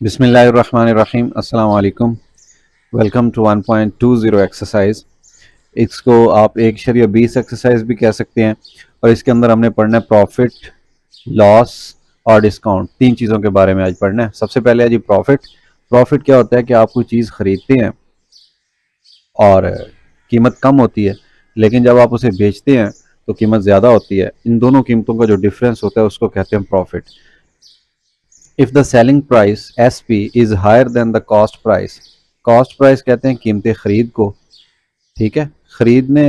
बिस्मिल्लाहिर्रहमानिर्रहीम अस्सलाम वालेकुम। Welcome to 1.20 exercise. इसको आप 1/20 एक्सरसाइज भी कह सकते हैं। और इसके अंदर हमने पढ़ना है प्रॉफिट, लॉस और डिस्काउंट। तीन चीज़ों के बारे में आज पढ़ना है। सबसे पहले है जी प्रॉफिट। प्रॉफिट क्या होता है कि आप कोई चीज़ खरीदते हैं और कीमत कम होती है, लेकिन जब आप उसे बेचते हैं तो कीमत ज़्यादा होती है। इन दोनों कीमतों का जो डिफरेंस होता है उसको कहते हैं profit. If the selling price SP is higher than the cost price. Cost price कहते हैं कीमत खरीद को, ठीक है। खरीदने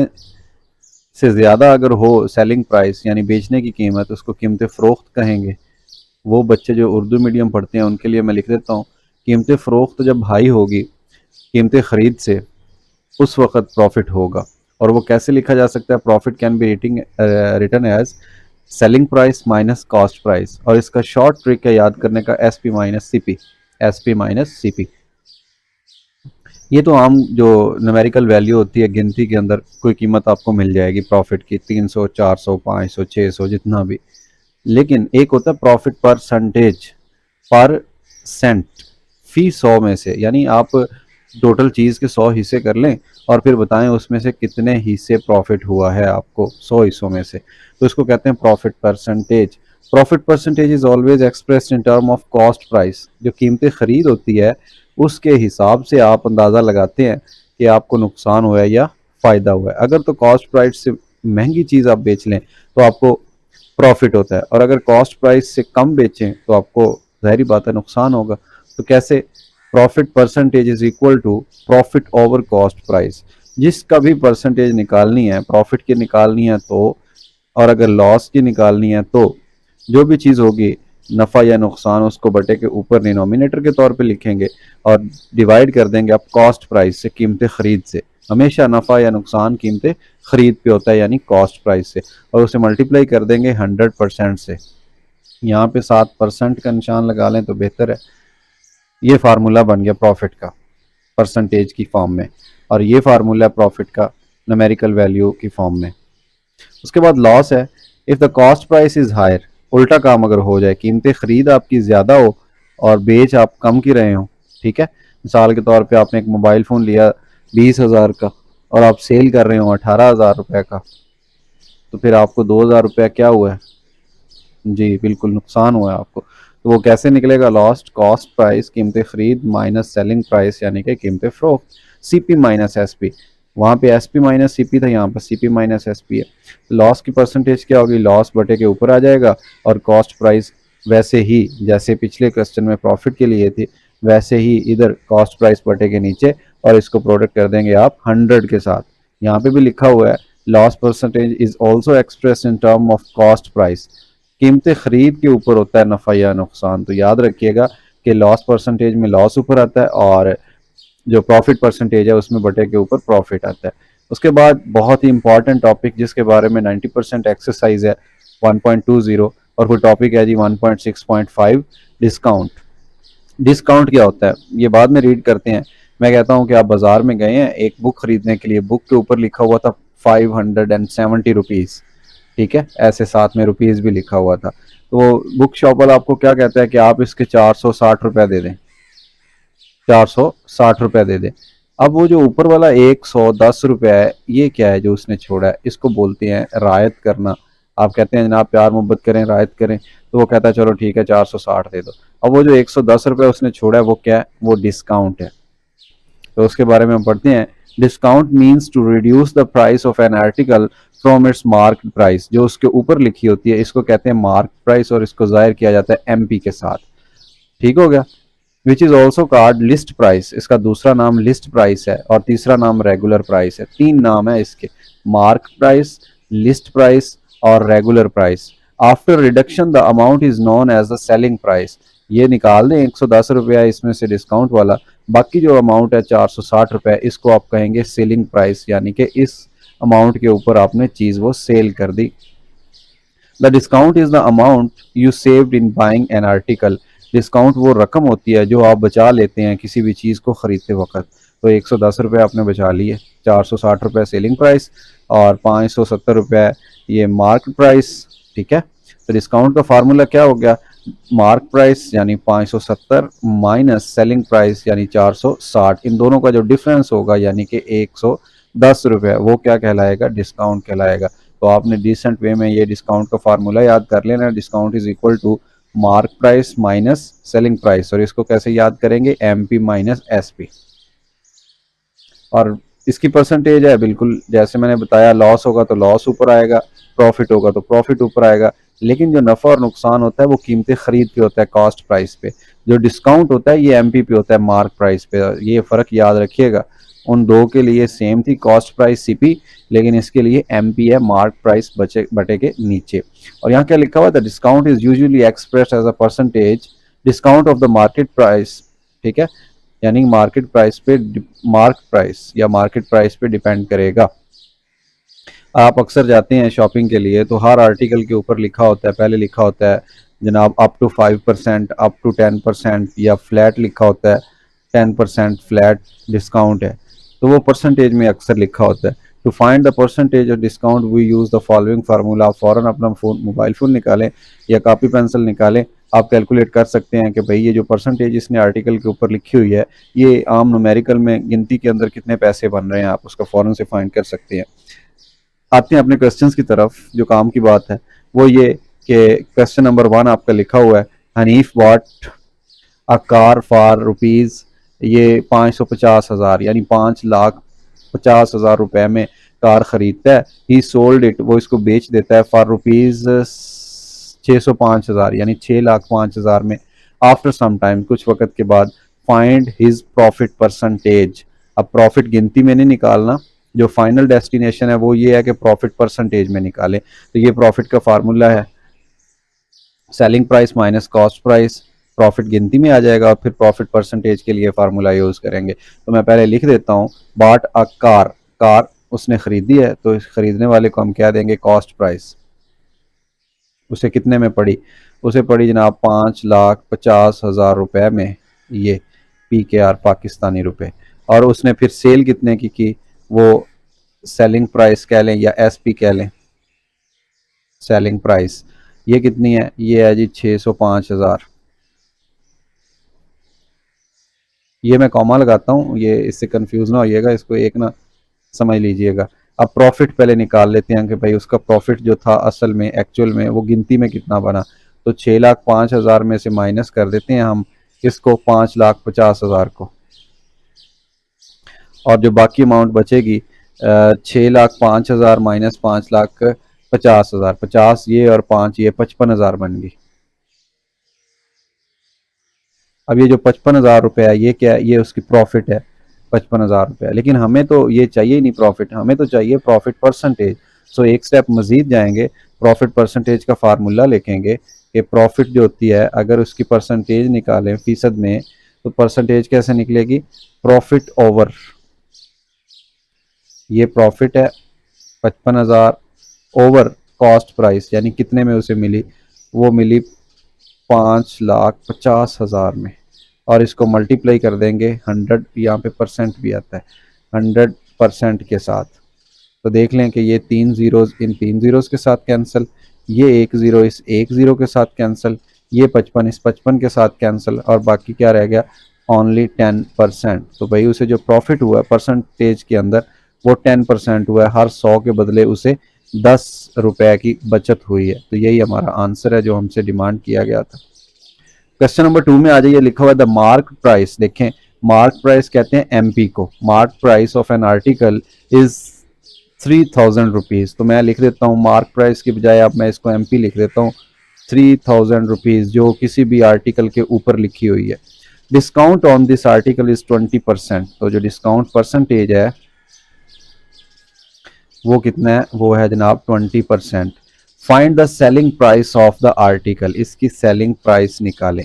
से ज़्यादा अगर हो सेलिंग प्राइस यानी बेचने की कीमत, उसको कीमत फ़रोख्त कहेंगे। वो बच्चे जो उर्दू मीडियम पढ़ते हैं उनके लिए मैं लिख देता हूँ, कीमत फ़रोख्त जब हाई होगी कीमत ख़रीद से, उस वक़्त प्रॉफिट होगा। और वो कैसे लिखा जा सकता है? Profit can be written as selling price minus cost price. और इसका शॉर्ट ट्रिक है याद करने का, SP माइनस CP। ये तो आम जो न्यूमेरिकल वैल्यू होती है, गिनती के अंदर कोई कीमत आपको मिल जाएगी प्रॉफिट की, 300, 400, 500, 600, जितना भी। लेकिन एक होता है प्रॉफिट परसेंटेज, पर सेंट फी 100 में से। यानी आप टोटल चीज़ के 100 हिस्से कर लें और फिर बताएं उसमें से कितने हिस्से प्रॉफिट हुआ है आपको 100 हिस्सों में से, तो इसको कहते हैं profit percentage. Profit percentage is always expressed in term of cost price. जो कीमत खरीद होती है उसके हिसाब से आप अंदाज़ा लगाते हैं कि आपको नुकसान हुआ है या फ़ायदा हुआ है। अगर तो कॉस्ट प्राइस से महंगी चीज़ आप बेच लें तो आपको प्रॉफिट होता है, और अगर कॉस्ट प्राइस से कम बेचें तो आपको ज़ाहिरी बात है नुकसान होगा। तो कैसे? Profit percentage is equal to profit over cost price. जिसका भी परसेंटेज निकालनी है, प्रॉफिट की निकालनी है तो, और अगर लॉस की निकालनी है तो, जो भी चीज़ होगी नफ़ा या नुकसान, उसको बटे के ऊपर डिनोमिनेटर के तौर पे लिखेंगे और डिवाइड कर देंगे आप कॉस्ट प्राइस से, कीमत खरीद से। हमेशा नफ़ा या नुकसान कीमत खरीद पे होता है यानी कॉस्ट प्राइस से, और उसे मल्टीप्लाई कर देंगे 100% से। यहाँ पे 7% का निशान लगा लें तो बेहतर है। ये फार्मूला बन गया प्रॉफिट का परसेंटेज की फॉर्म में, और ये फार्मूला प्रॉफिट का न्यूमेरिकल वैल्यू की फॉर्म में। उसके बाद लॉस है, if the cost price is higher. उल्टा काम अगर हो जाए, कीमत खरीद आपकी ज़्यादा हो और बेच आप कम की रहे हो, ठीक है। मिसाल के तौर पे आपने एक मोबाइल फ़ोन लिया 20,000 का और आप सेल कर रहे हो 18,000 रुपये का, तो फिर आपको 2,000 रुपया क्या हुआ है? जी बिल्कुल नुकसान हुआ है आपको। तो वो कैसे निकलेगा? लॉस्ट कॉस्ट प्राइस कीमत खरीद माइनस सेलिंग प्राइस यानी कि कीमत फ़रोख्त, CP माइनस SP। वहाँ पे SP माइनस CP था, यहाँ पर CP माइनस SP है। लॉस की परसेंटेज क्या होगी? लॉस बटे के ऊपर आ जाएगा, और कॉस्ट प्राइस वैसे ही जैसे पिछले क्वेश्चन में प्रॉफिट के लिए थी, वैसे ही इधर कॉस्ट प्राइस बटे के नीचे, और इसको प्रोडक्ट कर देंगे आप 100 के साथ। यहाँ पे भी लिखा हुआ है loss percentage is also express in term of cost price. कीमत खरीद के ऊपर होता है नफ़ा या नुकसान। तो याद रखिएगा कि लॉस परसेंटेज में लॉस ऊपर आता है और जो प्रॉफिट परसेंटेज है उसमें बटे के ऊपर प्रॉफिट आता है। उसके बाद बहुत ही इंपॉर्टेंट टॉपिक जिसके बारे में 90% एक्सरसाइज है 1.20, और वो टॉपिक है जी 1.6.5 डिस्काउंट। डिस्काउंट क्या होता है ये बाद में रीड करते हैं। मैं कहता हूँ कि आप बाजार में गए हैं एक बुक खरीदने के लिए, बुक के ऊपर लिखा हुआ था 570 रुपीज़, ठीक है, ऐसे साथ में रुपीज़ भी लिखा हुआ था। तो बुक शॉप वाला आपको क्या कहता है कि आप इसके 460 रुपये दे दें, 460 रुपये दे दें। अब वो जो ऊपर वाला 110 रुपया है, ये क्या है जो उसने छोड़ा है? इसको बोलते हैं रायत करना। आप कहते हैं जनाब प्यार मोहब्बत करें, रायत करें, तो वो कहता है चलो ठीक है 460 दे दो। अब वो जो 110 रुपये उसने छोड़ा है वो क्या है? वो डिस्काउंट है। तो उसके बारे में हम पढ़ते हैं। Discount means to reduce the price of an article from its mark price. जो उसके ऊपर लिखी होती है इसको कहते हैं मार्क प्राइस, और इसको जाहिर किया जाता है MP के साथ, ठीक हो गया। Which is also card list price. इसका दूसरा नाम लिस्ट प्राइस है और तीसरा नाम रेगुलर प्राइस है। तीन नाम है इसके, मार्क प्राइस, लिस्ट प्राइस और regular price. After reduction the amount is known as the selling price. ये निकाल दें 110 रुपया इसमें से डिस्काउंट वाला, बाकी जो अमाउंट है 460 रुपये, इसको आप कहेंगे सेलिंग प्राइस, यानी कि इस अमाउंट के ऊपर आपने चीज़ वो सेल कर दी। The discount is the amount you saved in buying an article. Discount वो रकम होती है जो आप बचा लेते हैं किसी भी चीज़ को ख़रीदते वक्त। तो 110 रुपये आपने बचा लिए, 460 रुपये सेलिंग प्राइस और 570 रुपये ये मार्केट प्राइस, ठीक है। तो डिस्काउंट का फार्मूला क्या हो गया? मार्क प्राइस यानी 570 माइनस सेलिंग प्राइस यानी 460, इन दोनों का जो डिफरेंस होगा यानी कि 110 रुपये, वो क्या कहलाएगा, डिस्काउंट कहलाएगा। तो आपने डिसेंट वे में ये डिस्काउंट का फार्मूला याद कर लेना, discount is equal to mark price minus selling price. और इसको कैसे याद करेंगे, एमपी माइनस एसपी। और इसकी परसेंटेज है बिल्कुल जैसे मैंने बताया, लॉस होगा तो लॉस ऊपर आएगा, प्रॉफिट होगा तो प्रॉफिट ऊपर आएगा। लेकिन जो नफा और नुकसान होता है वो कीमतें खरीद पे होता है, कॉस्ट प्राइस पे। जो डिस्काउंट होता है ये एमपी पे होता है, मार्क प्राइस पे। ये फर्क याद रखिएगा, उन दो के लिए सेम थी कॉस्ट प्राइस सीपी, लेकिन इसके लिए एमपी है मार्क प्राइस बचे बटे के नीचे। और यहाँ क्या लिखा हुआ था, discount is usually expressed as a percentage discount of the market price. ठीक है, यानी मार्केट प्राइस पे, मार्क प्राइस या मार्केट प्राइस पे डिपेंड करेगा। आप अक्सर जाते हैं शॉपिंग के लिए तो हर आर्टिकल के ऊपर लिखा होता है, पहले लिखा होता है जनाब अप टू 5%, अप टू 10%, या फ्लैट लिखा होता है 10% फ्लैट डिस्काउंट है। तो वो परसेंटेज में अक्सर लिखा होता है। To find the percentage of discount we use the following formula. आप फ़ौरन अपना फ़ोन, मोबाइल फ़ोन निकालें या कापी पेंसिल निकालें, आप कैलकुलेट कर सकते हैं कि भाई ये जो परसेंटेज इसने आर्टिकल के ऊपर लिखी हुई है, ये आम न्यूमेरिकल में गिनती के अंदर कितने पैसे बन रहे हैं, आप उसका फ़ौरन से फाइंड कर सकते हैं। आते हैं अपने क्वेश्चंस की तरफ। जो काम की बात है वो ये कि क्वेश्चन नंबर 1 आपका लिखा हुआ है, Hanif bought a car for rupees, ये 550,000 यानी 5,50,000 रुपए में कार खरीदता है। ही सोल्ड इट, वो इसको बेच देता है, फॉर रुपीज़ 605,000 यानी 6,05,000 में। आफ्टर सम टाइम, कुछ वक्त के बाद, फाइंड हिज प्रॉफिट परसेंटेज। अब प्रॉफिट गिनती में नहीं निकालना, जो फाइनल डेस्टिनेशन है वो ये है कि प्रॉफिट परसेंटेज में निकालें। तो ये प्रॉफिट का फार्मूला है selling price minus cost price, profit गिनती में आ जाएगा और फिर प्रॉफिट परसेंटेज के लिए फार्मूला यूज करेंगे। तो मैं पहले लिख देता हूँ, बॉट अ कार, कार उसने खरीदी है तो इस खरीदने वाले को हम क्या देंगे, कॉस्ट प्राइस। उसे कितने में पड़ी, उसे पड़ी जनाब 5,50,000 रुपए में, ये PKR पाकिस्तानी रुपए। और उसने फिर सेल कितने की वो सेलिंग प्राइस कह लें या SP कह लें, सेलिंग प्राइस ये कितनी है, ये है जी 605,000। ये मैं कॉमा लगाता हूँ, ये इससे कंफ्यूज ना होइएगा, इसको एक ना समझ लीजिएगा। अब प्रॉफिट पहले निकाल लेते हैं कि भाई उसका प्रॉफिट जो था असल में, एक्चुअल में वो गिनती में कितना बना। तो 6,05,000 में से माइनस कर देते हैं हम इसको 5,50,000 को, और जो बाकी अमाउंट बचेगी 6,05,000 माइनस 5,50,000, 50 ये और 5 ये 55,000 बन गई। अब ये जो 55,000 रुपये है ये क्या है, ये उसकी प्रॉफिट है 55,000 रुपये। लेकिन हमें तो ये चाहिए ही नहीं प्रॉफिट, हमें तो चाहिए प्रॉफिट परसेंटेज। सो एक स्टेप मजीद जाएंगे, प्रॉफिट परसेंटेज का फार्मूला लिखेंगे कि प्रॉफिट जो होती है अगर उसकी परसेंटेज निकालें फीसद में, तो परसेंटेज कैसे निकलेगी, प्रॉफिट ओवर, ये प्रॉफिट है 55,000 ओवर कॉस्ट प्राइस, यानी कितने में उसे मिली, वो मिली 5,50,000 में। और इसको मल्टीप्लाई कर देंगे 100, यहाँ पे परसेंट भी आता है, 100% के साथ। तो देख लें कि ये 3 जीरोज इन 3 जीरोज के साथ कैंसिल, ये 1 जीरो इस 1 जीरो के साथ कैंसिल, ये 55 इस 55 के साथ कैंसिल, और बाकी क्या रह गया, ओनली 10%। तो भाई उसे जो प्रॉफिट हुआ है परसेंटेज के अंदर वो 10% हुआ है, हर 100 के बदले उसे 10 रुपए की बचत हुई है। तो यही हमारा आंसर है जो हमसे डिमांड किया गया था। क्वेश्चन नंबर 2 में आ जाइए, लिखा हुआ है द मार्क प्राइस। देखें, मार्क प्राइस कहते हैं एमपी को। Mark price of an article is 3,000 rupees. तो मैं लिख देता हूँ मार्क प्राइस की बजाय अब मैं इसको एमपी लिख देता हूँ, 3,000 रुपीज़ जो किसी भी आर्टिकल के ऊपर लिखी हुई है। Discount on this article is 20%। तो जो डिस्काउंट परसेंटेज है वो कितना है, वो है जनाब 20%। Find the selling price of the article, इसकी सेलिंग प्राइस निकालें।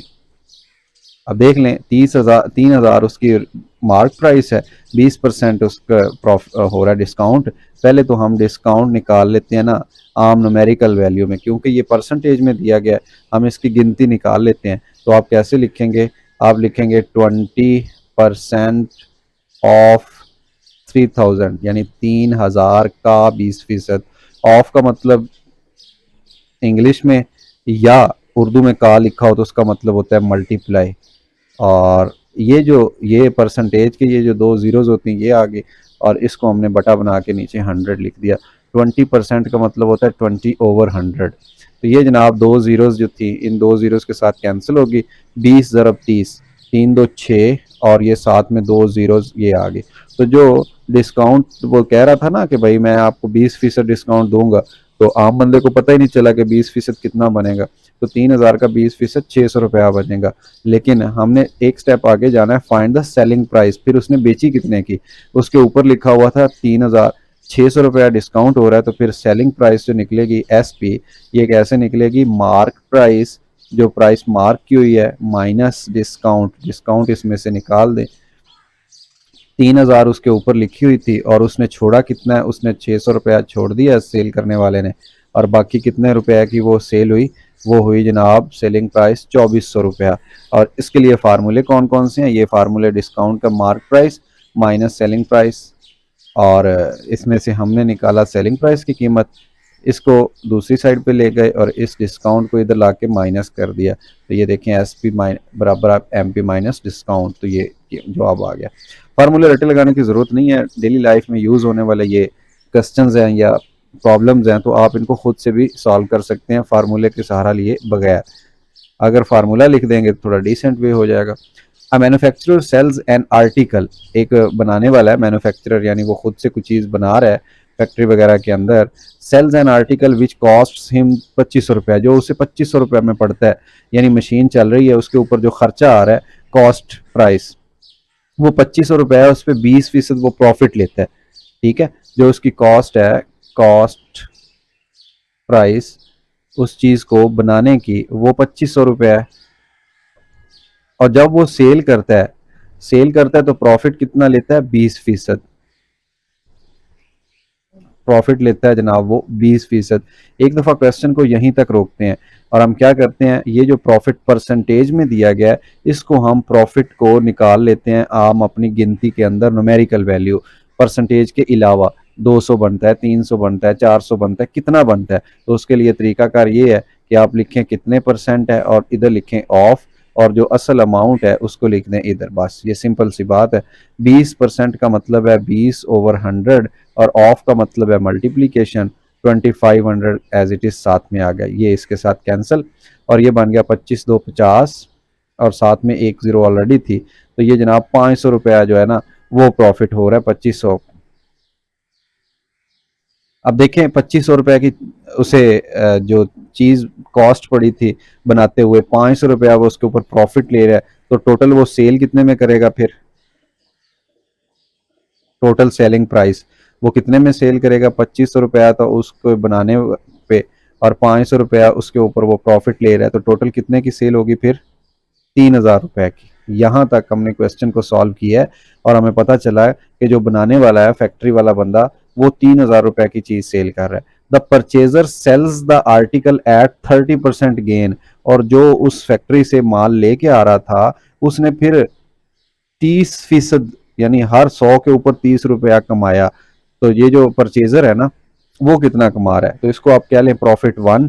अब देख लें 3,000 उसकी मार्क प्राइस है, 20% उसका हो रहा है डिस्काउंट। पहले तो हम डिस्काउंट निकाल लेते हैं ना आम न्यूमेरिकल वैल्यू में, क्योंकि ये परसेंटेज में दिया गया है, हम इसकी गिनती निकाल लेते हैं। तो आप कैसे लिखेंगे, आप लिखेंगे 20% ऑफ 3,000 यानी 3,000 का 20%। ऑफ का मतलब इंग्लिश में या उर्दू में का लिखा हो तो उसका मतलब होता है मल्टीप्लाई, और ये परसेंटेज के ये जो दो जीरोज होती हैं ये आगे, और इसको हमने बटा बना के नीचे 100 लिख दिया। 20% का मतलब होता है 20/100। तो ये जनाब दो जीरोज जो थी इन दो जीरोज के साथ कैंसिल होगी। 20 ज़रब 30, 3 2 6, और ये साथ में दो जीरोज ये आ गए। तो जो डिस्काउंट वो कह रहा था ना कि भाई मैं आपको 20% डिस्काउंट दूंगा, तो आम बंदे को पता ही नहीं चला कि 20% कितना बनेगा। तो 3000 का 20% 600 रुपया बनेगा। लेकिन हमने एक स्टेप आगे जाना है, फाइंड द सेलिंग प्राइस। फिर उसने बेची कितने की, उसके ऊपर लिखा हुआ था 3600 रुपया डिस्काउंट हो रहा है, तो फिर सेलिंग प्राइस जो निकलेगी SP, ये कैसे निकलेगी, मार्क प्राइस, जो प्राइस मार्क की हुई है माइनस डिस्काउंट, डिस्काउंट इसमें से निकाल दें। 3000 उसके ऊपर लिखी हुई थी और उसने छोड़ा कितना है, उसने 600 रुपया छोड़ दिया सेल करने वाले ने, और बाकी कितने रुपए की वो सेल हुई, वो हुई जनाब सेलिंग प्राइस 2400 रुपया। और इसके लिए फार्मूले कौन कौन से हैं, ये फार्मूले डिस्काउंट का mark price minus selling price, और इसमें से हमने निकाला सेलिंग प्राइस की कीमत, इसको दूसरी साइड पे ले गए और इस डिस्काउंट को इधर ला के माइनस कर दिया। तो ये देखें SP बराबर आप MP माइनस डिस्काउंट, तो ये जवाब आ गया। फार्मूले रटे लगाने की ज़रूरत नहीं है, डेली लाइफ में यूज़ होने वाले ये क्वेश्चंस हैं या प्रॉब्लम्स हैं, तो आप इनको खुद से भी सॉल्व कर सकते हैं फार्मूले के सहारा लिए बगैर। अगर फार्मूला लिख देंगे तो थोड़ा डिसेंट वे हो जाएगा। A manufacturer sells an article, एक बनाने वाला है मैन्युफैक्चरर, यानी वो खुद से कुछ चीज़ बना रहा है फैक्ट्री वगैरह के अंदर। Sells an article which cost him 2500 रुपया, जो उसे 2500 रुपये में पड़ता है, यानी मशीन चल रही है उसके ऊपर जो खर्चा आ रहा है कॉस्ट प्राइस वो 2500 रुपये है, उस पर 20% वो प्रॉफिट लेता है। ठीक है, जो उसकी कॉस्ट है, कॉस्ट प्राइस उस चीज़ को बनाने की वो 2500 रुपये है, और जब वो सेल करता है तो प्रॉफिट कितना लेता है, 20% प्रॉफिट लेता है जनाब वो 20%। एक दफ़ा क्वेश्चन को यहीं तक रोकते हैं और हम क्या करते हैं, ये जो प्रॉफिट परसेंटेज में दिया गया है इसको हम प्रॉफिट को निकाल लेते हैं आम अपनी गिनती के अंदर न्यूमेरिकल वैल्यू, परसेंटेज के अलावा 200 बनता है, 300 बनता है, 400 बनता है, कितना बनता है। तो उसके लिए तरीकाकार ये है कि आप लिखें कितने परसेंट है और इधर लिखें ऑफ, और जो असल अमाउंट है उसको लिख दें इधर, बस ये सिंपल सी बात है। 20% का मतलब है 20/100, और ऑफ का मतलब है मल्टीप्लीकेशन, 2500 एज इट इज साथ में आ गया, ये इसके साथ कैंसिल, और ये बन गया 25 2 50, और साथ में एक जीरो ऑलरेडी थी, तो ये जनाब 500 रुपया जो है ना वो प्रॉफिट हो रहा है 2500। अब देखें 2500 रुपये की उसे जो चीज़ कॉस्ट पड़ी थी बनाते हुए, 500 रुपया वो उसके ऊपर प्रॉफिट ले रहा है, तो टोटल वो सेल कितने में करेगा, फिर टोटल सेलिंग प्राइस वो कितने में सेल करेगा, 2500 रुपया तो उसको बनाने पे, और 500 रुपया उसके ऊपर वो प्रॉफिट ले रहा है, तो टोटल कितने की सेल होगी फिर, 3000 रुपए की। यहाँ तक हमने क्वेश्चन को सॉल्व किया है और हमें पता चला है कि जो बनाने वाला है फैक्ट्री वाला बंदा वो 3000 रुपए की चीज सेल कर रहा है। The purchaser sells the article at 30% gain, और जो उस फैक्ट्री से माल लेके आ रहा था उसने फिर 30% यानी हर 100 के ऊपर 30 रुपया कमाया। तो ये जो परचेजर है ना वो कितना कमा रहा है, तो इसको आप क्या लें, प्रॉफिट 1,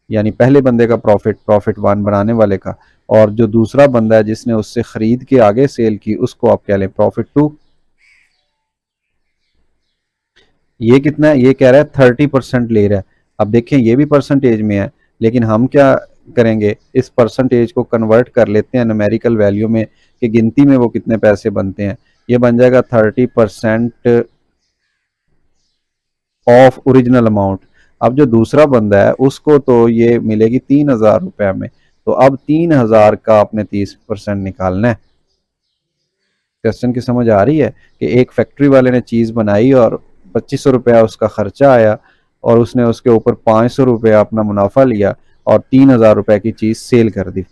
यानी पहले बंदे का प्रॉफिट 1 बनाने वाले का, और जो दूसरा बंदा है जिसने उससे खरीद के आगे सेल की उसको आप क्या लें, प्रॉफिट 2। ये कितना है, ये कह रहा है 30% ले रहा है। अब देखें ये भी परसेंटेज में है, लेकिन हम क्या करेंगे, इस परसेंटेज को कन्वर्ट कर लेते हैं न्यूमेरिकल वैल्यू में कि गिनती में वो कितने पैसे बनते हैं। ये बन जाएगा 30% ऑफ ओरिजिनल अमाउंट। अब जो दूसरा बंदा है उसको तो ये मिलेगी 3000 रुपये में, तो अब 3000 का आपने 30% निकालना है। क्वेश्चन की समझ आ रही है कि एक फैक्ट्री वाले ने चीज़ बनाई और 2500 रुपया उसका खर्चा आया, और उसने उसके ऊपर 500 रुपया अपना मुनाफा लिया और 3000 रुपये की चीज़ सेल कर दी।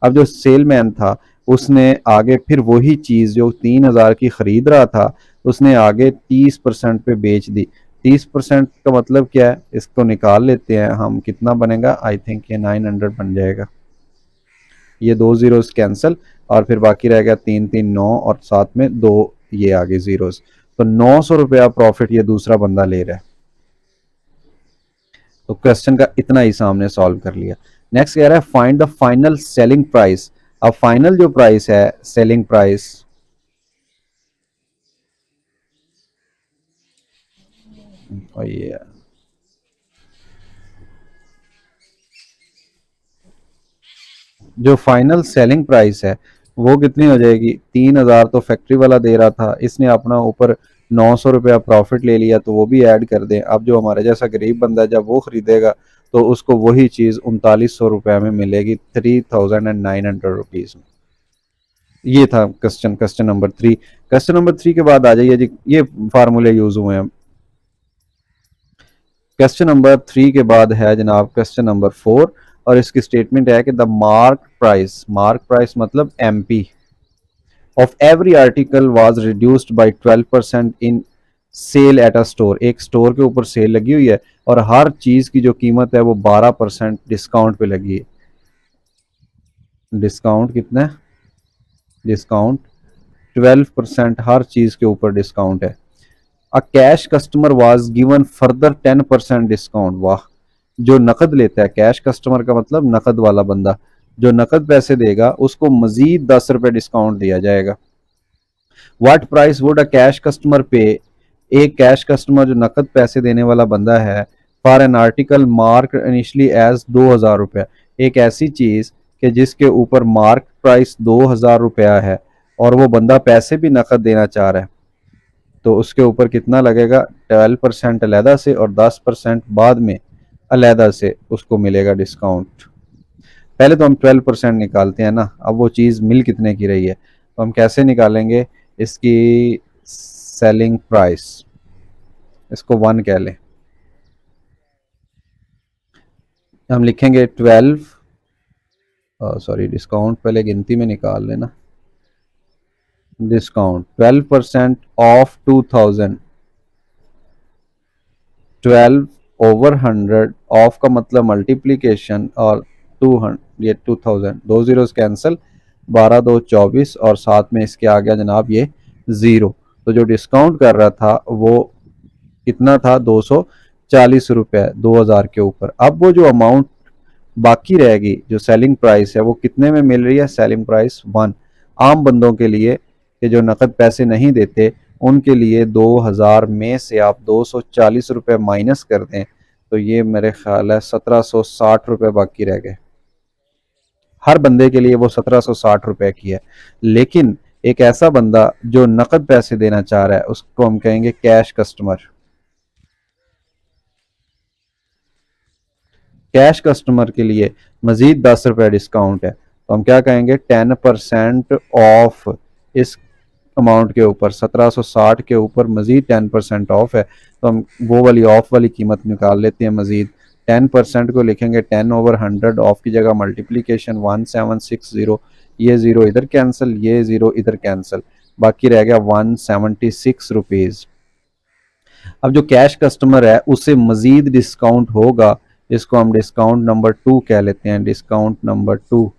अब जो सेलमैन था उसने आगे फिर वही चीज़ जो 3000 की खरीद रहा था उसने आगे 30% पे बेच दी। 30% का मतलब क्या है, इसको निकाल लेते हैं हम, कितना बनेगा, आई थिंक ये 900 बन जाएगा। ये दो जीरोस कैंसिल, और फिर बाकी रह गया 3 3 9, और साथ में दो ये आगे जीरोस, तो 900 रुपया प्रॉफिट ये दूसरा बंदा ले रहा है। तो क्वेश्चन का इतना ही सामने सॉल्व कर लिया। नेक्स्ट कह रहा है find the final selling price. अब फाइनल जो प्राइस है, सेलिंग प्राइस, और ये जो फाइनल सेलिंग प्राइस है वो कितनी हो जाएगी, 3,000 तो फैक्ट्री वाला दे रहा था, इसने अपना ऊपर 900 रुपया प्रॉफिट ले लिया, तो वो भी ऐड कर दें। अब जो हमारे जैसा गरीब बंदा है जब वो खरीदेगा तो उसको वही चीज़ 3900 रुपये में मिलेगी, 3,900 रुपीज़ में। ये था क्वेश्चन नंबर 3। क्वेश्चन नंबर 3 के बाद आ जाइए जी, ये फार्मूले यूज हुए हैं। क्वेश्चन नंबर 3 के बाद है जनाब क्वेश्चन नंबर 4, और इसकी स्टेटमेंट है कि द मार्क प्राइस मतलब MP of every article was reduced by 12% in sale at a store. एक स्टोर के ऊपर सेल लगी हुई है और हर चीज की जो कीमत है वो 12% डिस्काउंट पे लगी है। डिस्काउंट कितना है, डिस्काउंट 12% हर चीज के ऊपर डिस्काउंट है। A cash customer was given further 10% discount. वाह, जो नकद लेता है, कैश कस्टमर का मतलब नकद वाला बंदा, जो नकद पैसे देगा उसको मजीद 10 रुपए डिस्काउंट दिया जाएगा। What price would a cash customer पे, एक कैश कस्टमर जो नकद पैसे देने वाला बंदा है, for an article mark initially as 2,000 रुपया, एक ऐसी चीज कि जिसके ऊपर मार्क प्राइस 2,000 रुपया है और वो बंदा पैसे भी नकद देना चाह रहा है, तो उसके ऊपर कितना लगेगा, 12% अलहदा से और 10% बाद में अलहदा से उसको मिलेगा डिस्काउंट। पहले तो हम 12% निकालते हैं ना, अब वो चीज़ मिल कितने की रही है, तो हम कैसे निकालेंगे इसकी सेलिंग प्राइस, इसको 1 कह लें। हम लिखेंगे 12, सॉरी डिस्काउंट पहले गिनती में निकाल लेना, डिस्काउंट 12% ऑफ 2000, 12 ओवर 100, ऑफ का मतलब मल्टीप्लीकेशन, और 200, ये 2000, दो जीरोस कैंसिल, 12 2 24, और साथ में इसके आ गया जनाब ये 0। तो जो डिस्काउंट कर रहा था वो कितना था, 240 रुपये 2000 के ऊपर। अब वो जो अमाउंट बाकी रहेगी, जो सेलिंग प्राइस है, वो कितने में मिल रही है, सेलिंग प्राइस 1। आम बंदों के लिए कि जो नकद पैसे नहीं देते, उनके लिए 2000 में से आप 240 रुपये माइनस कर दें तो ये मेरे ख्याल है 1760 रुपये बाकी रह गए। हर बंदे के लिए वो 1760 रुपये की है। लेकिन एक ऐसा बंदा जो नकद पैसे देना चाह रहा है उसको हम कहेंगे कैश कस्टमर। कैश कस्टमर के लिए मजीद 10 रुपये डिस्काउंट है, तो हम क्या कहेंगे, 10% ऑफ, इस अमाउंट के ऊपर 1760 के ऊपर मजीद 10% ऑफ है, तो हम वो वाली ऑफ वाली कीमत निकाल लेते हैं। मजीद 10% को लिखेंगे 10 ओवर 100, ऑफ की जगह मल्टीप्लीकेशन 1760, ये ज़ीरो इधर कैंसिल, ये ज़ीरो इधर कैंसिल, बाकी रह गया 176 रुपीज़। अब जो कैश कस्टमर है उसे मजीद डिस्काउंट होगा, इसको हम डिस्काउंट नंबर 2 कह लेते हैं, डिस्काउंट नंबर 2,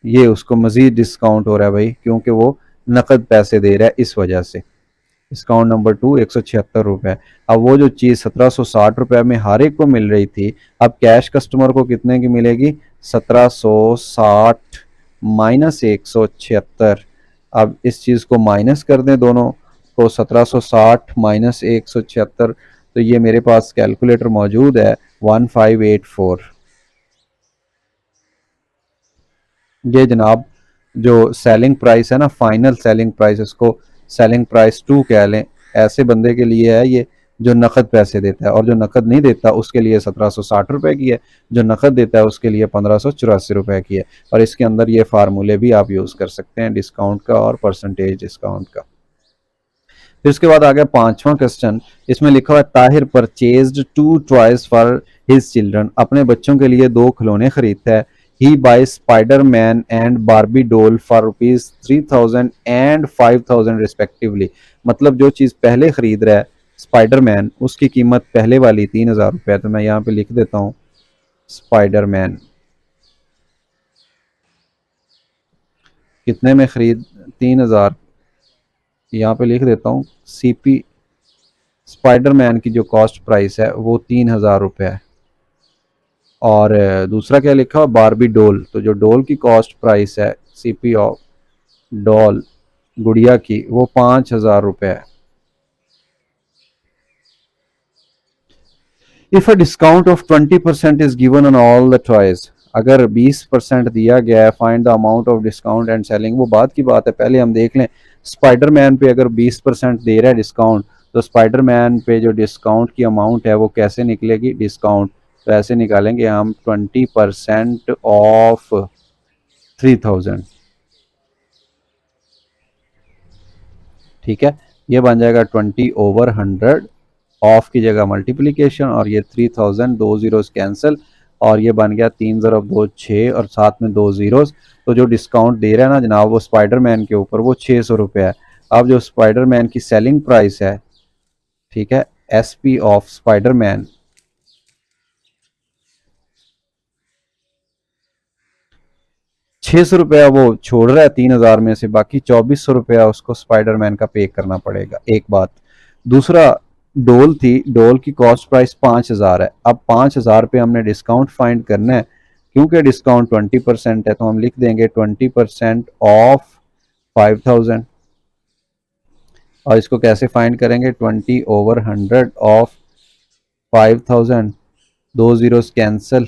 ये उसको मजीद डिस्काउंट हो रहा है भाई, क्योंकि वो नकद पैसे दे रहा है, इस वजह से डिस्काउंट नंबर 2 176 रुपये। अब वो जो चीज़ 1760 रुपये में हर एक को मिल रही थी, अब कैश कस्टमर को कितने की मिलेगी, 1760 माइनस 176। अब इस चीज़ को माइनस कर दें दोनों को, 1760 माइनस 176, तो ये मेरे पास कैलकुलेटर मौजूद है, 1584। ये जनाब जो सेलिंग प्राइस है ना, फाइनल सेलिंग प्राइस, इसको सेलिंग प्राइस 2 कह लें, ऐसे बंदे के लिए है ये जो नकद पैसे देता है, और जो नकद नहीं देता उसके लिए 1760 रुपये की है, जो नकद देता है उसके लिए 1584 रुपये की है। और इसके अंदर ये फार्मूले भी आप यूज़ कर सकते हैं, डिस्काउंट का और परसेंटेज डिस्काउंट का। फिर उसके बाद आ गया 5वां क्वेश्चन, इसमें लिखा हुआ है Tahir purchased 2 toys for his children, अपने बच्चों के लिए 2 खिलौने खरीदता है। He buy spider man and Barbie doll for rupees 3000 and 5000 respectively. मतलब जो चीज़ पहले खरीद रहा है स्पाइडर मैन, उसकी कीमत पहले वाली 3000 रुपये, तो मैं यहाँ पे लिख देता हूँ स्पाइडर मैन कितने में खरीद, 3000, यहाँ पे लिख देता हूँ सीपी, स्पाइडर मैन की जो कॉस्ट प्राइस है वो 3000 रुपये है, और दूसरा क्या लिखा हुआ, बारबी डोल। तो जो डोल की कॉस्ट प्राइस है सीपी ऑफ डॉल गुड़िया की वो 5,000 रुपये है। If a discount of 20% is given on all the toys, अगर 20% दिया गया है, find the amount of discount and selling. वो बात की बात है, पहले हम देख लें स्पाइडरमैन पे अगर 20% दे रहा है डिस्काउंट, तो स्पाइडरमैन पे जो डिस्काउंट की अमाउंट है वो कैसे निकलेगी, डिस्काउंट तो ऐसे निकालेंगे हम 20% ऑफ 3000, ठीक है। ये बन जाएगा 20/100, ऑफ की जगह मल्टीप्लीकेशन, और ये 3000 दो जीरोस कैंसिल, और ये बन गया 3 ज़रब 2 6 और साथ में दो जीरोस। तो जो डिस्काउंट दे रहा है ना जनाब वो स्पाइडरमैन के ऊपर वो 600 रुपये है। अब जो स्पाइडरमैन की सेलिंग प्राइस है, ठीक है, एसपी ऑफ स्पाइडरमैन 600 रुपया वो छोड़ रहा है 3000 में से, बाकी 2400 रुपया उसको स्पाइडरमैन का पे करना पड़ेगा, एक बात। दूसरा, डोल थी, डोल की कॉस्ट प्राइस 5000 है। अब 5000 पे हमने डिस्काउंट फाइंड करना है, क्योंकि डिस्काउंट 20% है तो हम लिख देंगे 20% ऑफ 5000। और इसको कैसे फाइंड करेंगे, 20/100 ऑफ 5000, दो जीरोस कैंसिल,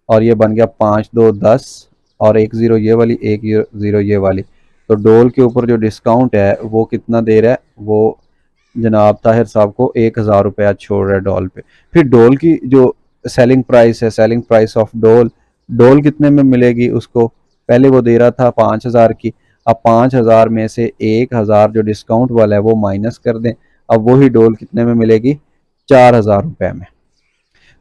और ये बन गया 5 2 10, और एक जीरो ये वाली, एक जीरो ये वाली। तो डोल के ऊपर जो डिस्काउंट है वो कितना दे रहा है, वो जनाब ताहिर साहब को 1000 रुपया छोड़ रहा है डॉल पे। फिर डोल की जो सेलिंग प्राइस है, सेलिंग प्राइस ऑफ डोल, डोल कितने में मिलेगी उसको, पहले वो दे रहा था 5000 की। अब 5000 में से 1000 जो डिस्काउंट वाला है वो माइनस कर दें, अब वही डोल कितने में मिलेगी, 4000 रुपये में।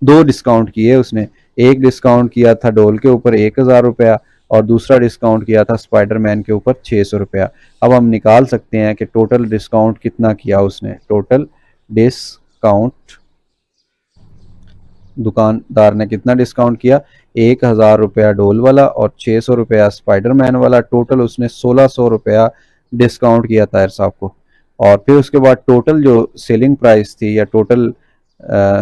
दो डिस्काउंट किए उसने, एक डिस्काउंट किया था डोल के ऊपर 1000 रुपया, और दूसरा डिस्काउंट किया था स्पाइडरमैन के ऊपर 600 रुपया। अब हम निकाल सकते हैं कि टोटल डिस्काउंट कितना किया उसने, टोटल डिस्काउंट दुकानदार ने कितना डिस्काउंट किया, 1000 रुपया डोल वाला और 600 रुपया स्पाइडरमैन वाला, टोटल उसने 1600 रुपया डिस्काउंट किया ताहिर साहब को। और फिर उसके बाद टोटल जो सेलिंग प्राइस थी, या total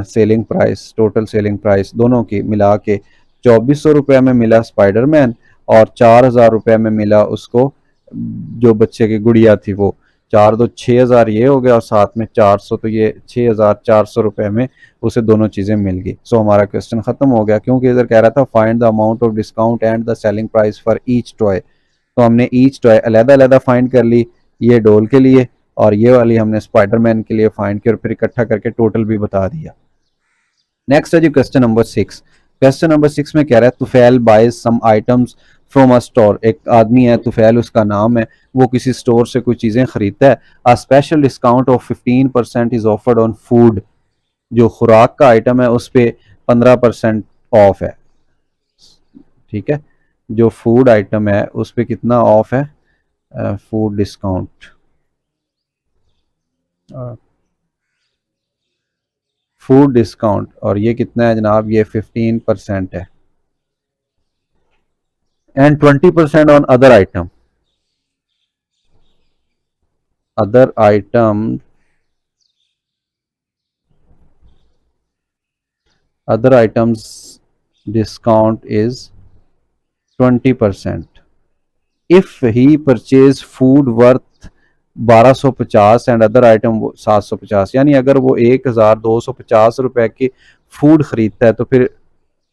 selling price, total selling price दोनों की मिला के 2400 रुपये में मिला स्पाइडरमैन, और 4000 रुपये में मिला उसको जो बच्चे की गुड़िया थी वो। 4 2 6000 ये हो गया, और साथ में 400, तो ये 6400 रुपये में उसे दोनों चीज़ें मिल गई। सो हमारा क्वेश्चन ख़त्म हो गया, क्योंकि इधर कह रहा था find the amount of discount and the selling price for each toy. तो हमने ईच टॉय अलग-अलग फाइंड कर ली, ये डोल के लिए और ये वाली हमने स्पाइडरमैन के लिए फाइंड की, और फिर इकट्ठा करके टोटल भी बता दिया। नेक्स्ट है जी क्वेश्चन नंबर 6। क्वेश्चन नंबर 6 में कह रहा है Tufail buys some items from a store. एक आदमी है तुफैल उसका नाम है, वो किसी स्टोर से कुछ चीज़ें खरीदता है। A special discount of 15% is offered on food. जो खुराक का आइटम है उस पर 15% ऑफ है, ठीक है। जो फूड आइटम है उस पर कितना ऑफ है, फूड डिस्काउंट, फूड डिस्काउंट, और ये कितना है जनाब, ये 15% है। And 20% on other item, other item, other items discount is 20%। If he purchase food worth 1250 and other item 750, यानी अगर वो 1250 रुपए की फूड खरीदता है, तो फिर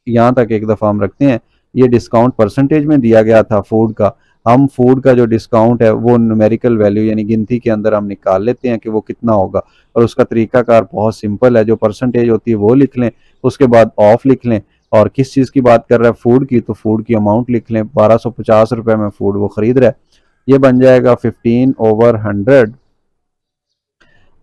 यहाँ तक एक दफ़ा हम रखते हैं, ये डिस्काउंट परसेंटेज में दिया गया था फूड का। हम फूड का जो डिस्काउंट है वो न्यूमेरिकल वैल्यू यानी गिनती के अंदर हम निकाल लेते हैं कि वो कितना होगा, और उसका तरीकाकार बहुत सिंपल है। जो परसेंटेज होती है वो लिख लें, उसके बाद ऑफ लिख लें, और किस चीज़ की बात कर रहा है, फूड की, तो फूड की अमाउंट लिख लें। 1250 रुपये में फूड वो खरीद रहा है, ये बन जाएगा 15/100,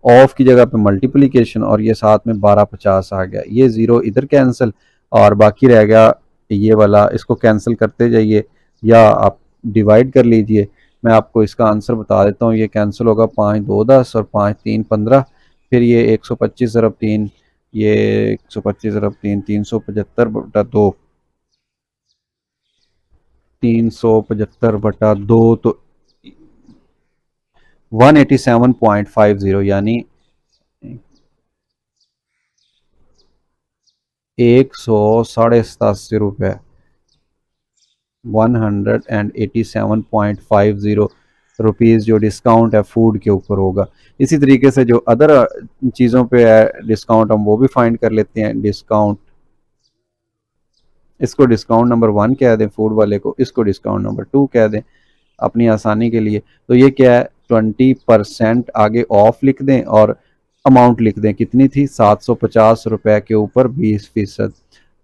ऑफ की जगह पे मल्टीप्लीकेशन, और ये साथ में 1250 आ गया, ये ज़ीरो इधर कैंसिल, और बाकी रह गया ये वाला, इसको कैंसिल करते जाइए या आप डिवाइड कर लीजिए। मैं आपको इसका आंसर बता देता हूँ, ये कैंसिल होगा, 5 2 10 और 5 3 15, फिर ये 125 ज़रब 3, ये 125 ज़रब 3 375/2, 375/2 तो 187.50, यानी 187.50 187.50 जो डिस्काउंट है फूड के ऊपर होगा। इसी तरीके से जो अदर चीज़ों पे है डिस्काउंट हम वो भी फाइंड कर लेते हैं। डिस्काउंट, इसको डिस्काउंट नंबर 1 कह दें फूड वाले को, इसको डिस्काउंट नंबर 2 कह दें अपनी आसानी के लिए। तो ये क्या है, 20% आगे ऑफ लिख दें और अमाउंट लिख दें, कितनी थी 750 रुपए के ऊपर 20%।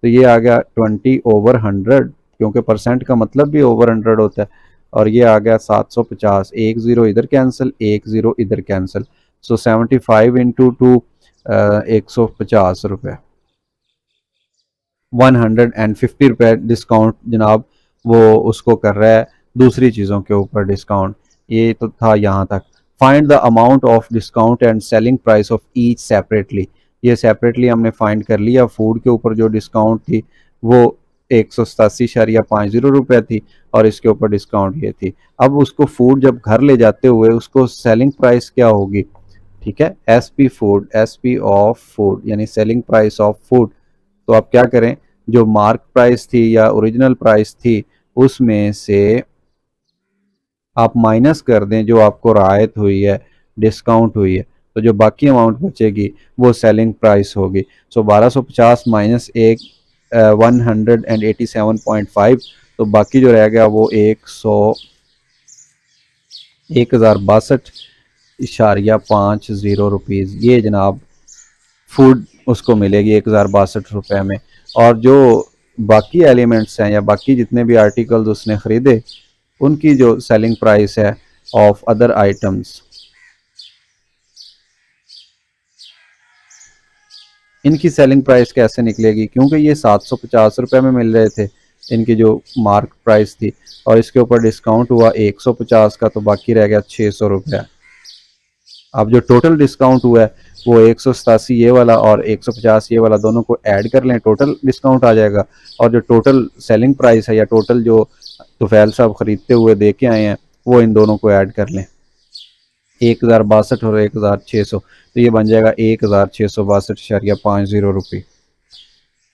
तो ये आ गया 20/100, क्योंकि परसेंट का मतलब भी ओवर 100 होता है। और ये आ गया 750, एक ज़ीरो इधर कैंसिल, एक ज़ीरो इधर कैंसिल। सो 75 इंटू 2 150 रुपये, 150 रुपये डिस्काउंट जनाब वो उसको कर रहा है दूसरी चीज़ों के ऊपर डिस्काउंट। ये तो था यहाँ तक। Find the amount of discount and selling price of each separately. ये सेपरेटली हमने फाइंड कर लिया। फूड के ऊपर जो डिस्काउंट थी वो 187.50 रुपये थी और इसके ऊपर डिस्काउंट ये थी। अब उसको फूड जब घर ले जाते हुए उसको सेलिंग प्राइस क्या होगी, ठीक है, SP food, SP of food यानी सेलिंग प्राइस ऑफ फूड। तो आप क्या करें, जो मार्क प्राइस थी या ओरिजिनल प्राइस थी उसमें से आप माइनस कर दें जो आपको रायत हुई है, डिस्काउंट हुई है, तो जो बाकी अमाउंट बचेगी वो सेलिंग प्राइस होगी। सो 1250 माइनस 187.5, तो बाकी जो रह गया वो 1062.50 रुपीज़। ये जनाब फूड उसको मिलेगी 1062 रुपये में। और जो बाकी एलिमेंट्स हैं या बाकी जितने भी आर्टिकल्स उसने ख़रीदे उनकी जो सेलिंग प्राइस है ऑफ अदर आइटम्स, इनकी सेलिंग प्राइस कैसे निकलेगी, क्योंकि ये 750 रुपये में मिल रहे थे इनकी जो मार्क प्राइस थी और इसके ऊपर डिस्काउंट हुआ 150 का, तो बाकी रह गया 600 रुपया। अब जो टोटल डिस्काउंट हुआ है वो 187 ये वाला और 150 ये वाला दोनों को ऐड कर लें, टोटल डिस्काउंट आ जाएगा। और जो टोटल सेलिंग प्राइस है या टोटल जो तुफैल साहब खरीदते हुए दे के आए हैं वो इन दोनों को ऐड कर लें, 1062 और 1600, तो ये बन जाएगा 1662.50 रुपये।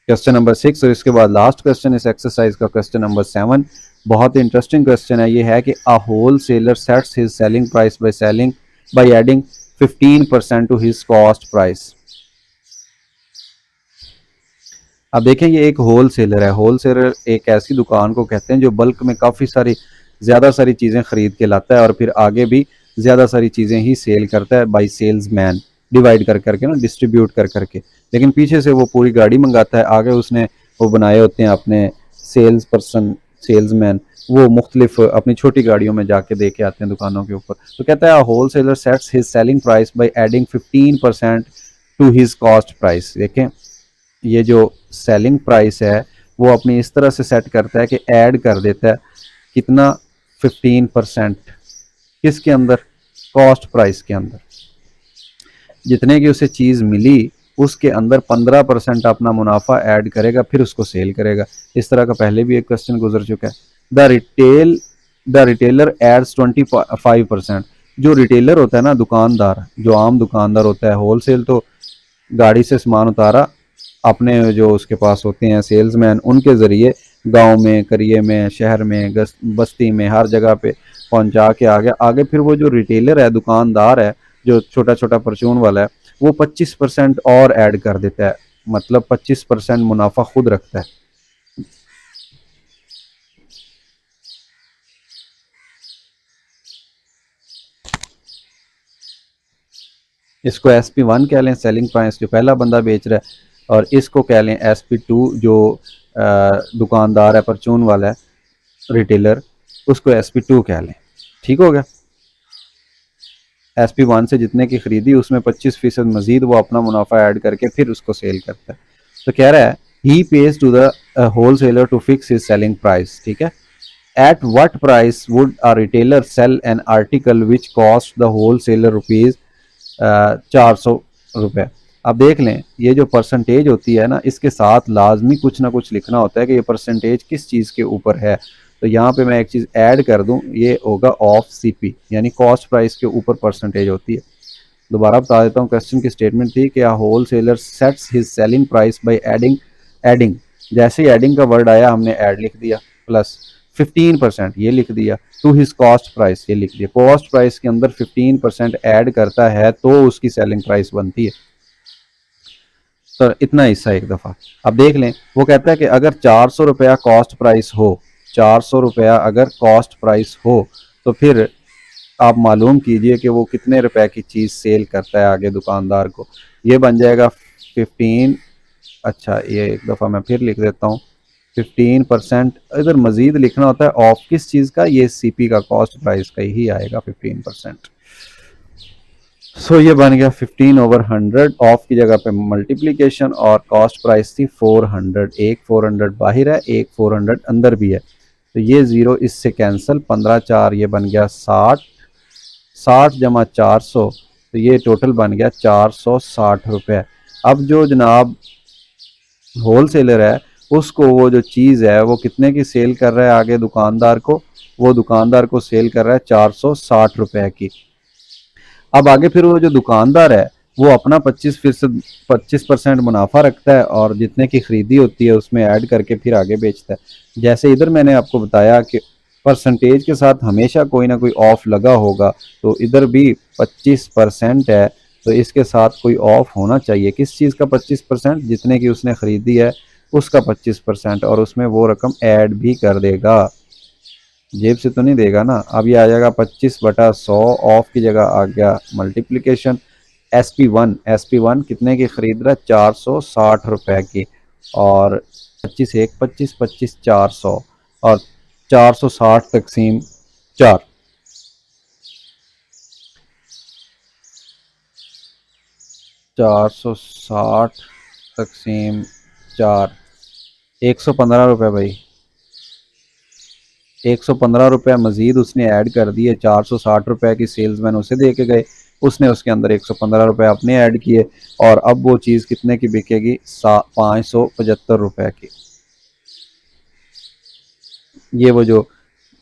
क्वेश्चन नंबर 6 और इसके बाद लास्ट क्वेश्चन इस एक्सरसाइज का, क्वेश्चन नंबर 7। बहुत ही इंटरेस्टिंग क्वेश्चन है। ये है कि a wholesaler sets his selling price by adding 15% to his cost price. अब देखें ये एक होल सेलर है। होल सेलर एक ऐसी दुकान को कहते हैं जो बल्क में काफ़ी सारी ज़्यादा सारी चीज़ें ख़रीद के लाता है और फिर आगे भी ज़्यादा सारी चीज़ें ही सेल करता है बाई सेल्स मैन, डिवाइड कर करके ना, डिस्ट्रीब्यूट कर करके। लेकिन पीछे से वो पूरी गाड़ी मंगाता है, आगे उसने वो बनाए होते हैं अपने सेल्स पर्सन, सेल्समैन, वो मुख्तलिफ अपनी छोटी गाड़ियों में जाके दे के आते हैं दुकानों के ऊपर। तो कहता है wholesaler sets his selling price by adding 15% to his cost price. देखें ये जो सेलिंग प्राइस है वो अपनी इस तरह से सेट करता है कि ऐड कर देता है कितना, 15%, किसके अंदर, कॉस्ट प्राइस के अंदर। जितने की उसे चीज़ मिली उसके अंदर 15% अपना मुनाफा ऐड करेगा, फिर उसको सेल करेगा। इस तरह का पहले भी एक क्वेश्चन गुजर चुका है। The retailer adds 25%। जो रिटेलर होता है ना, दुकानदार, जो आम दुकानदार होता है, होलसेल तो गाड़ी से सामान उतारा, अपने जो उसके पास होते हैं सेल्समैन, उनके ज़रिए गांव में, करिए में, शहर में, बस्ती में, हर जगह पे पहुंचा के आगे फिर वो जो रिटेलर है, दुकानदार है, जो छोटा छोटा परचून वाला है, वो 25% और ऐड कर देता है, मतलब 25% मुनाफा खुद रखता है। इसको SP1 कह लें, सेलिंग प्राइस जो पहला बंदा बेच रहा है, और इसको कह लें SP2 जो दुकानदार है, परचून वाला है, रिटेलर, उसको SP2 कह लें। ठीक हो गया। SP1 से जितने की खरीदी उसमें 25% मजीद वो अपना मुनाफा ऐड करके फिर उसको सेल करता है। तो कह रहा है he pays to the wholesaler to fix his selling price. ठीक है, at what price would a retailer sell an article which cost the wholesaler rupees 400 रुपये। अब देख लें ये जो परसेंटेज होती है ना, इसके साथ लाजमी कुछ ना कुछ लिखना होता है कि ये परसेंटेज किस चीज़ के ऊपर है। तो यहाँ पे मैं एक चीज़ ऐड कर दूँ, ये होगा ऑफ सीपी, यानी कॉस्ट प्राइस के ऊपर परसेंटेज होती है। दोबारा बता देता हूँ, क्वेश्चन की स्टेटमेंट थी कि wholesaler sets his selling price by adding adding, जैसे ही एडिंग का वर्ड आया हमने ऐड लिख दिया, प्लस 15% ये लिख दिया, टू हिज कॉस्ट प्राइस ये लिख दिया। कॉस्ट प्राइस के अंदर 15% ऐड करता है तो उसकी सेलिंग प्राइस बनती है। तो इतना हिस्सा एक दफ़ा अब देख लें। वो कहता है कि अगर 400 रुपया कॉस्ट प्राइस हो, 400 रुपया अगर कॉस्ट प्राइस हो, तो फिर आप मालूम कीजिए कि वो कितने रुपए की चीज़ सेल करता है आगे दुकानदार को। ये बन जाएगा 15। अच्छा, ये एक दफ़ा मैं फिर लिख देता हूँ, 15%। इधर मज़ीद लिखना होता है ऑफ किस चीज़ का, ये सीपी का कॉस्ट प्राइस का ही आएगा 15%। सो ये बन गया 15/100। ऑफ की जगह पे मल्टीप्लिकेशन और कॉस्ट प्राइस थी 400। एक 400 बाहर है, एक 400 अंदर भी है, तो ये ज़ीरो इससे कैंसिल, 15 4 ये बन गया 60। 60 जमा 400, तो ये टोटल बन गया 460 रुपये। अब जो जनाब होल सेलर है उसको वो जो चीज़ है वो कितने की सेल कर रहा है आगे दुकानदार को, वो दुकानदार को सेल कर रहा है 460 रुपये की। अब आगे फिर वो जो दुकानदार है वो अपना 25% मुनाफा रखता है और जितने की खरीदी होती है उसमें ऐड करके फिर आगे बेचता है। जैसे इधर मैंने आपको बताया कि परसेंटेज के साथ हमेशा कोई ना कोई ऑफ लगा होगा, तो इधर भी 25% है, तो इसके साथ कोई ऑफ होना चाहिए। किस चीज़ का 25%? जितने की उसने खरीदी है उसका 25%, और उसमें वो रकम ऐड भी कर देगा, जेब से तो नहीं देगा ना। अब ये आ जाएगा 25/100। ऑफ की जगह आ गया मल्टीप्लिकेशन। SP1 कितने की खरीद रहा है? 460 रुपए की, और 25 1 25 25 400, और 460 तकसीम 4, 460 तकसीम 4, 115 रुपये भाई। 115 रुपये मजीद उसने ऐड कर दिए। 460 रुपये की सेल्समैन उसे दे के गए, उसने उसके अंदर 115 रुपये अपने ऐड किए, और अब वो चीज़ कितने की बिकेगी? 575 रुपये की। ये वो जो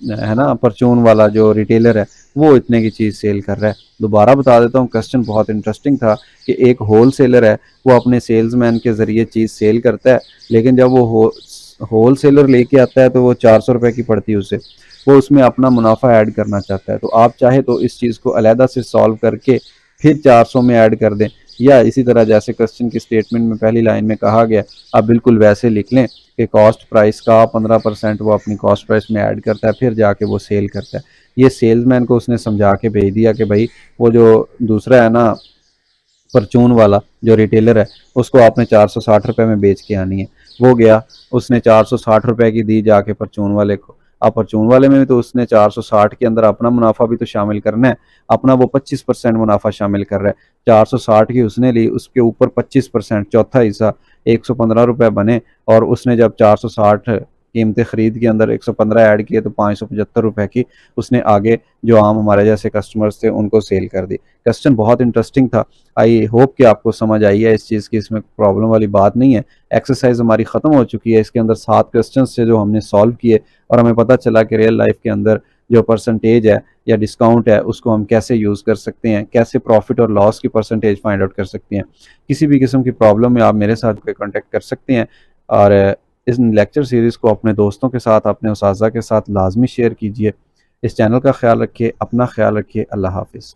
है ना परचून वाला जो रिटेलर है वो इतने की चीज़ सेल कर रहा है। दोबारा बता देता हूँ, क्वेश्चन बहुत इंटरेस्टिंग था कि एक होल सेलर है वो अपने सेल्समैन के ज़रिए चीज़ सेल करता है, लेकिन जब वो होल सेलर लेके आता है तो वो 400 रुपये की पड़ती है उसे, वो उसमें अपना मुनाफा ऐड करना चाहता है। तो आप चाहे तो इस चीज़ को अलहदा से सॉल्व करके फिर 400 में ऐड कर दें, या इसी तरह जैसे क्वेश्चन की स्टेटमेंट में पहली लाइन में कहा गया आप बिल्कुल वैसे लिख लें कि कॉस्ट प्राइस का 15% वो अपनी कॉस्ट प्राइस में ऐड करता है, फिर जाके वो सेल करता है। ये सेल्समैन को उसने समझा के भेज दिया कि भाई वो जो दूसरा है ना परचून वाला जो रिटेलर है उसको आपने 460 रुपये में बेच के आनी है। वो गया, उसने 460 रुपये की दी जाके परचून वाले को। अब परचून वाले में भी तो उसने 460 के अंदर अपना मुनाफा भी तो शामिल करना है, अपना वो 25% मुनाफा शामिल कर रहा है। 460 की उसने ली, उसके ऊपर 25% चौथा हिस्सा 115 रुपये बने, और उसने जब 460 कीमत खरीद के अंदर 115 ऐड किए तो 575 रुपये की उसने आगे जो आम हमारे जैसे कस्टमर्स थे उनको सेल कर दी। क्वेश्चन बहुत इंटरेस्टिंग था। आई होप कि आपको समझ आई है इस चीज़ की, इसमें प्रॉब्लम वाली बात नहीं है। एक्सरसाइज हमारी ख़त्म हो चुकी है, इसके अंदर 7 क्वेश्चन थे जो हमने सॉल्व किए, और हमें पता चला कि रियल लाइफ के अंदर जो परसेंटेज है या डिस्काउंट है उसको हम कैसे यूज़ कर सकते हैं, कैसे प्रॉफिट और लॉस की परसेंटेज फाइंड आउट कर सकते हैं। किसी भी किस्म की प्रॉब्लम में आप मेरे साथ कोई कॉन्टेक्ट कर सकते हैं, और इस लेक्चर सीरीज़ को अपने दोस्तों के साथ, अपने उस्ताज़ा के साथ लाजमी शेयर कीजिए। इस चैनल का ख्याल रखिए, अपना ख्याल रखिए। अल्लाह हाफिज़।